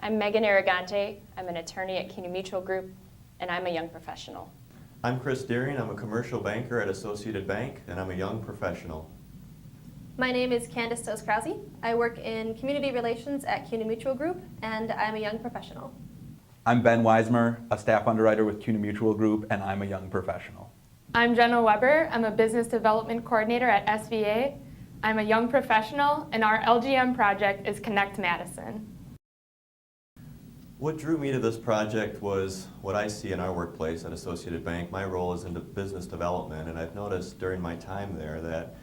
I'm Megan Aragante. I'm an attorney at CUNY Mutual Group, and I'm a young professional. I'm Chris Deering. I'm a commercial banker at Associated Bank, and I'm a young professional. My name is Candace Toes-Krause. I work in community relations at CUNY Mutual Group, and I'm a young professional. I'm Ben Weismer, a staff underwriter with CUNY Mutual Group, and I'm a young professional. I'm Jenna Weber. I'm a business development coordinator at SVA. I'm a young professional, and our LGM project is ConnectMadison. What drew me to this project was what I see in our workplace at Associated Bank. My role is in business development, and I've noticed during my time there that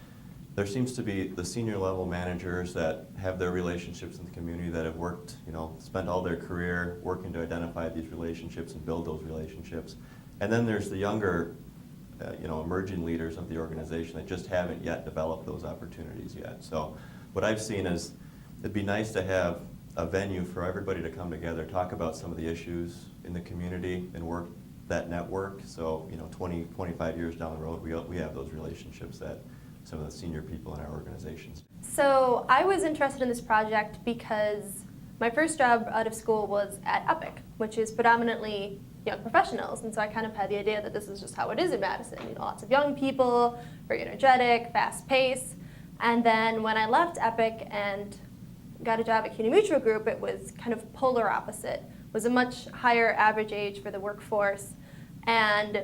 there seems to be the senior level managers that have their relationships in the community that have worked, spent all their career working to identify these relationships and build those relationships. And then there's the younger, emerging leaders of the organization that just haven't yet developed those opportunities yet. So what I've seen is it'd be nice to have a venue for everybody to come together, talk about some of the issues in the community and work that network. So, 20, 25 years down the road, we have those relationships that some of the senior people in our organizations. So I was interested in this project because my first job out of school was at Epic, which is predominantly young professionals. And so I kind of had the idea that this is just how it is in Madison. Lots of young people, very energetic, fast paced. And then when I left Epic and got a job at CUNY Mutual Group, it was kind of polar opposite. It was a much higher average age for the workforce. And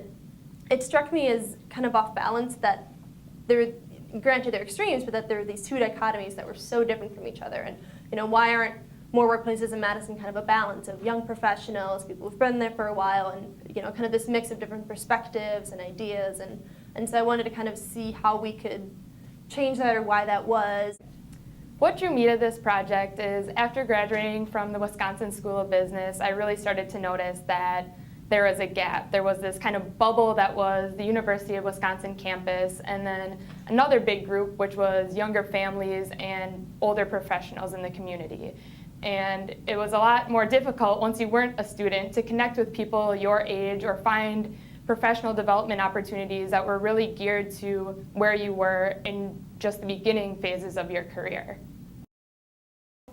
it struck me as kind of off balance that granted they're extremes, but that there are these two dichotomies that were so different from each other. And why aren't more workplaces in Madison kind of a balance of young professionals, people who've been there for a while, and kind of this mix of different perspectives and ideas. And so I wanted to kind of see how we could change that or why that was. What drew me to this project is after graduating from the Wisconsin School of Business, I really started to notice that there was a gap. There was this kind of bubble that was the University of Wisconsin campus, and then another big group, which was younger families and older professionals in the community. And it was a lot more difficult once you weren't a student to connect with people your age or find professional development opportunities that were really geared to where you were in just the beginning phases of your career.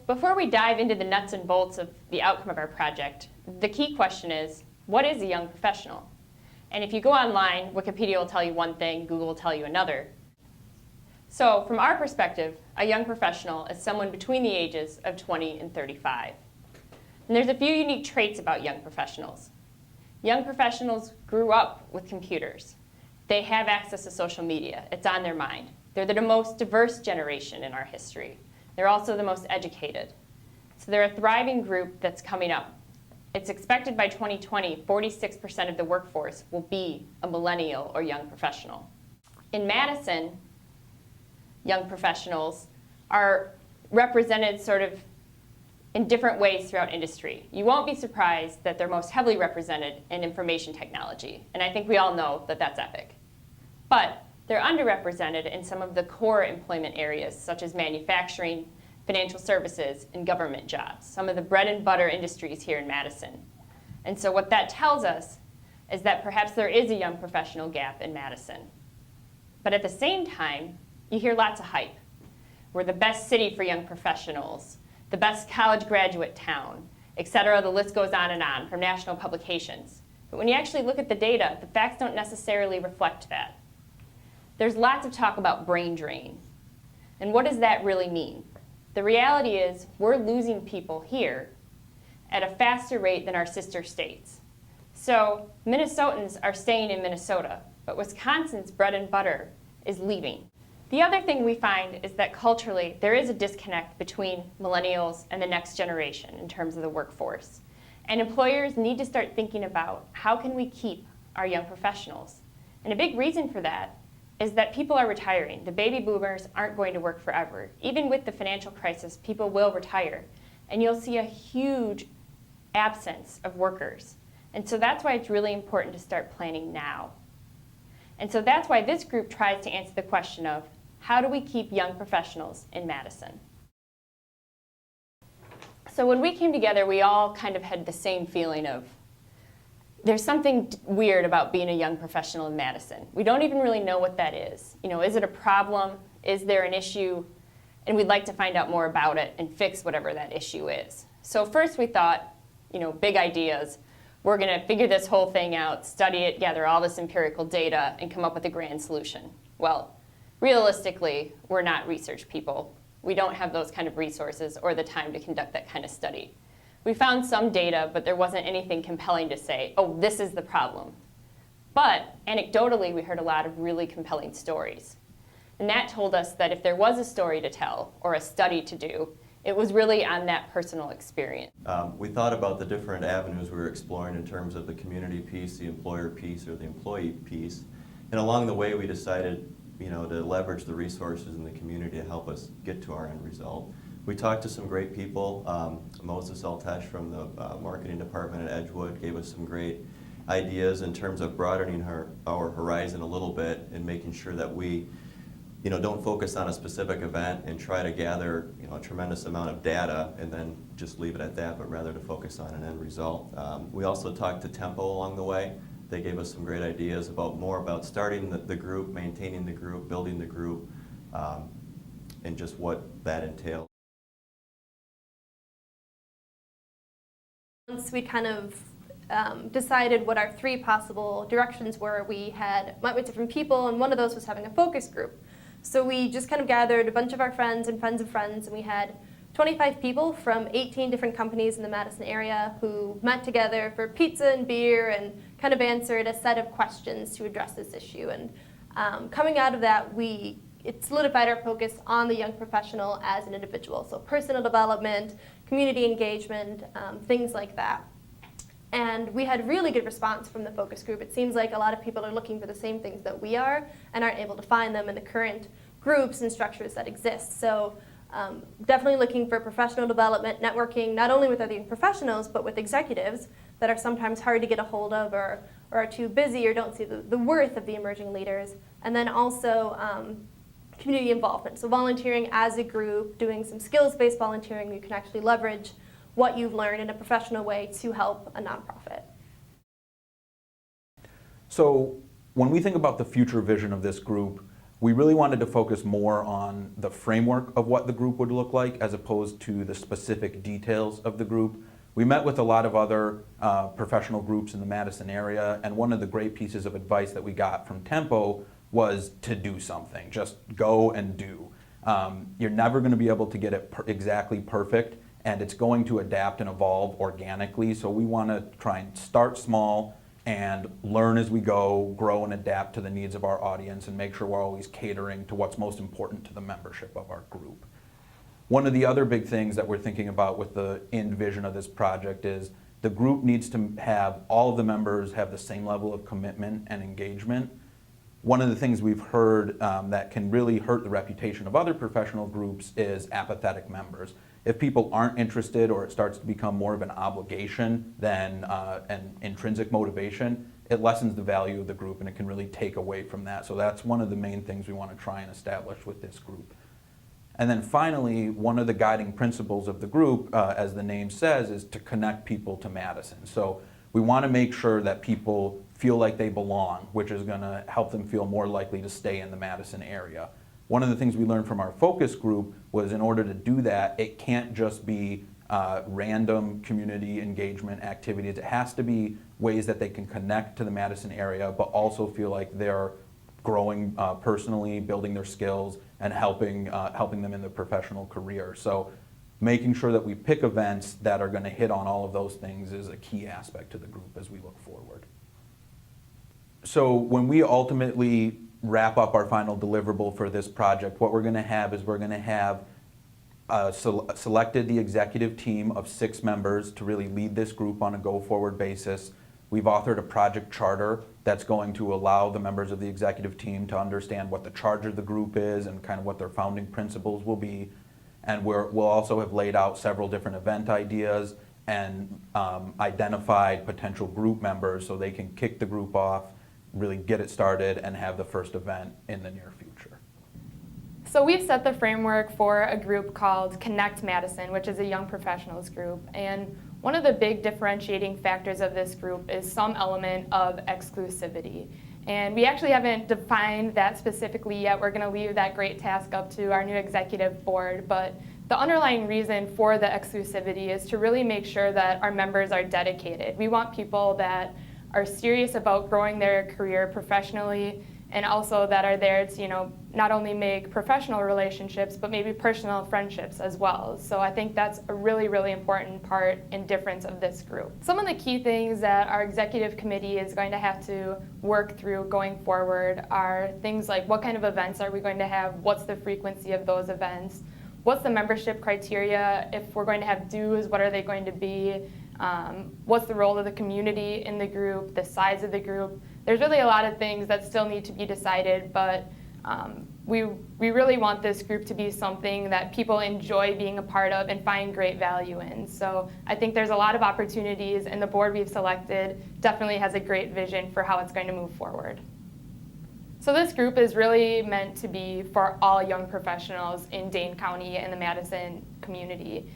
Before we dive into the nuts and bolts of the outcome of our project, the key question is, what is a young professional? And if you go online, Wikipedia will tell you one thing, Google will tell you another. So from our perspective, a young professional is someone between the ages of 20 and 35. And there's a few unique traits about young professionals. Young professionals grew up with computers. They have access to social media. It's on their mind. They're the most diverse generation in our history. They're also the most educated. So they're a thriving group that's coming up. It's expected by 2020, 46% of the workforce will be a millennial or young professional. In Madison, young professionals are represented sort of in different ways throughout industry. You won't be surprised that they're most heavily represented in information technology, and I think we all know that that's Epic. But they're underrepresented in some of the core employment areas, such as manufacturing, financial services, and government jobs, some of the bread and butter industries here in Madison. And so what that tells us is that perhaps there is a young professional gap in Madison. But at the same time, you hear lots of hype. We're the best city for young professionals, the best college graduate town, et cetera. The list goes on from national publications. But when you actually look at the data, the facts don't necessarily reflect that. There's lots of talk about brain drain. And what does that really mean? The reality is we're losing people here at a faster rate than our sister states. So Minnesotans are staying in Minnesota, but Wisconsin's bread and butter is leaving. The other thing we find is that culturally there is a disconnect between millennials and the next generation in terms of the workforce. And employers need to start thinking about how can we keep our young professionals. And a big reason for that is that people are retiring. The baby boomers aren't going to work forever. Even with the financial crisis, people will retire. And you'll see a huge absence of workers. And so that's why it's really important to start planning now. And so that's why this group tries to answer the question of, how do we keep young professionals in Madison? So when we came together, we all kind of had the same feeling of, there's something weird about being a young professional in Madison. We don't even really know what that is. Is it a problem? Is there an issue? And we'd like to find out more about it and fix whatever that issue is. So first we thought, big ideas. We're going to figure this whole thing out, study it, gather all this empirical data, and come up with a grand solution. Well, realistically, we're not research people. We don't have those kind of resources or the time to conduct that kind of study. We found some data, but there wasn't anything compelling to say, oh, this is the problem. But anecdotally, we heard a lot of really compelling stories. And that told us that if there was a story to tell or a study to do, it was really on that personal experience. We thought about the different avenues we were exploring in terms of the community piece, the employer piece, or the employee piece. And along the way, we decided to leverage the resources in the community to help us get to our end result. We talked to some great people. Moses Altesh from the marketing department at Edgewood gave us some great ideas in terms of broadening our horizon a little bit and making sure that we don't focus on a specific event and try to gather a tremendous amount of data and then just leave it at that, but rather to focus on an end result. We also talked to Tempo along the way. They gave us some great ideas more about starting the group, maintaining the group, building the group, and just what that entails. Once we kind of decided what our 3 possible directions were, we had met with different people, and one of those was having a focus group. So we just kind of gathered a bunch of our friends and friends of friends, and we had 25 people from 18 different companies in the Madison area who met together for pizza and beer and kind of answered a set of questions to address this issue. And coming out of that, it solidified our focus on the young professional as an individual. So personal development, community engagement, things like that. And we had really good response from the focus group. It seems like a lot of people are looking for the same things that we are and aren't able to find them in the current groups and structures that exist. So definitely looking for professional development, networking, not only with other young professionals, but with executives that are sometimes hard to get a hold of or are too busy or don't see the worth of the emerging leaders. And then also community involvement. So volunteering as a group, doing some skills-based volunteering where you can actually leverage what you've learned in a professional way to help a nonprofit. So when we think about the future vision of this group, we really wanted to focus more on the framework of what the group would look like as opposed to the specific details of the group. We met with a lot of other professional groups in the Madison area, and one of the great pieces of advice that we got from Tempo was to do something. Just go and do. You're never going to be able to get it exactly perfect, and it's going to adapt and evolve organically. So we want to try and start small and learn as we go, grow and adapt to the needs of our audience, and make sure we're always catering to what's most important to the membership of our group. One of the other big things that we're thinking about with the end vision of this project is the group needs to have all of the members have the same level of commitment and engagement. One of the things we've heard that can really hurt the reputation of other professional groups is apathetic members. If people aren't interested or it starts to become more of an obligation than an intrinsic motivation, it lessens the value of the group and it can really take away from that. So that's one of the main things we want to try and establish with this group. And then finally, one of the guiding principles of the group, as the name says, is to connect people to Madison. So we want to make sure that people feel like they belong, which is going to help them feel more likely to stay in the Madison area. One of the things we learned from our focus group was in order to do that, it can't just be random community engagement activities. It has to be ways that they can connect to the Madison area, but also feel like they're growing personally, building their skills, and helping them in their professional career. So making sure that we pick events that are going to hit on all of those things is a key aspect to the group as we look forward. So when we ultimately wrap up our final deliverable for this project, what we're going to have is we're going to have selected the executive team of 6 members to really lead this group on a go-forward basis. We've authored a project charter that's going to allow the members of the executive team to understand what the charge of the group is and kind of what their founding principles will be. And we'll also have laid out several different event ideas and identified potential group members so they can kick the group off, really get it started, and have the first event in the near future. So we've set the framework for a group called ConnectMadison, which is a young professionals group. And one of the big differentiating factors of this group is some element of exclusivity. And we actually haven't defined that specifically yet. We're going to leave that great task up to our new executive board. But The underlying reason for the exclusivity is to really make sure that our members are dedicated. We want people that are serious about growing their career professionally, and also that are there to, not only make professional relationships, but maybe personal friendships as well. So I think that's a really, really important part and difference of this group. Some of the key things that our executive committee is going to have to work through going forward are things like what kind of events are we going to have, what's the frequency of those events, what's the membership criteria, if we're going to have dues, what are they going to be, what's the role of the community in the group, the size of the group. There's really a lot of things that still need to be decided, but we really want this group to be something that people enjoy being a part of and find great value in. So I think there's a lot of opportunities, and the board we've selected definitely has a great vision for how it's going to move forward. So this group is really meant to be for all young professionals in Dane County and the Madison community.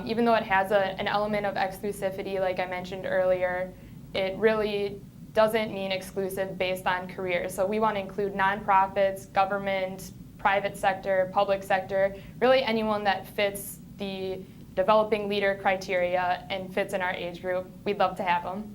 Even though it has an element of exclusivity, like I mentioned earlier, it really doesn't mean exclusive based on careers. So we want to include nonprofits, government, private sector, public sector, really anyone that fits the developing leader criteria and fits in our age group. We'd love to have them.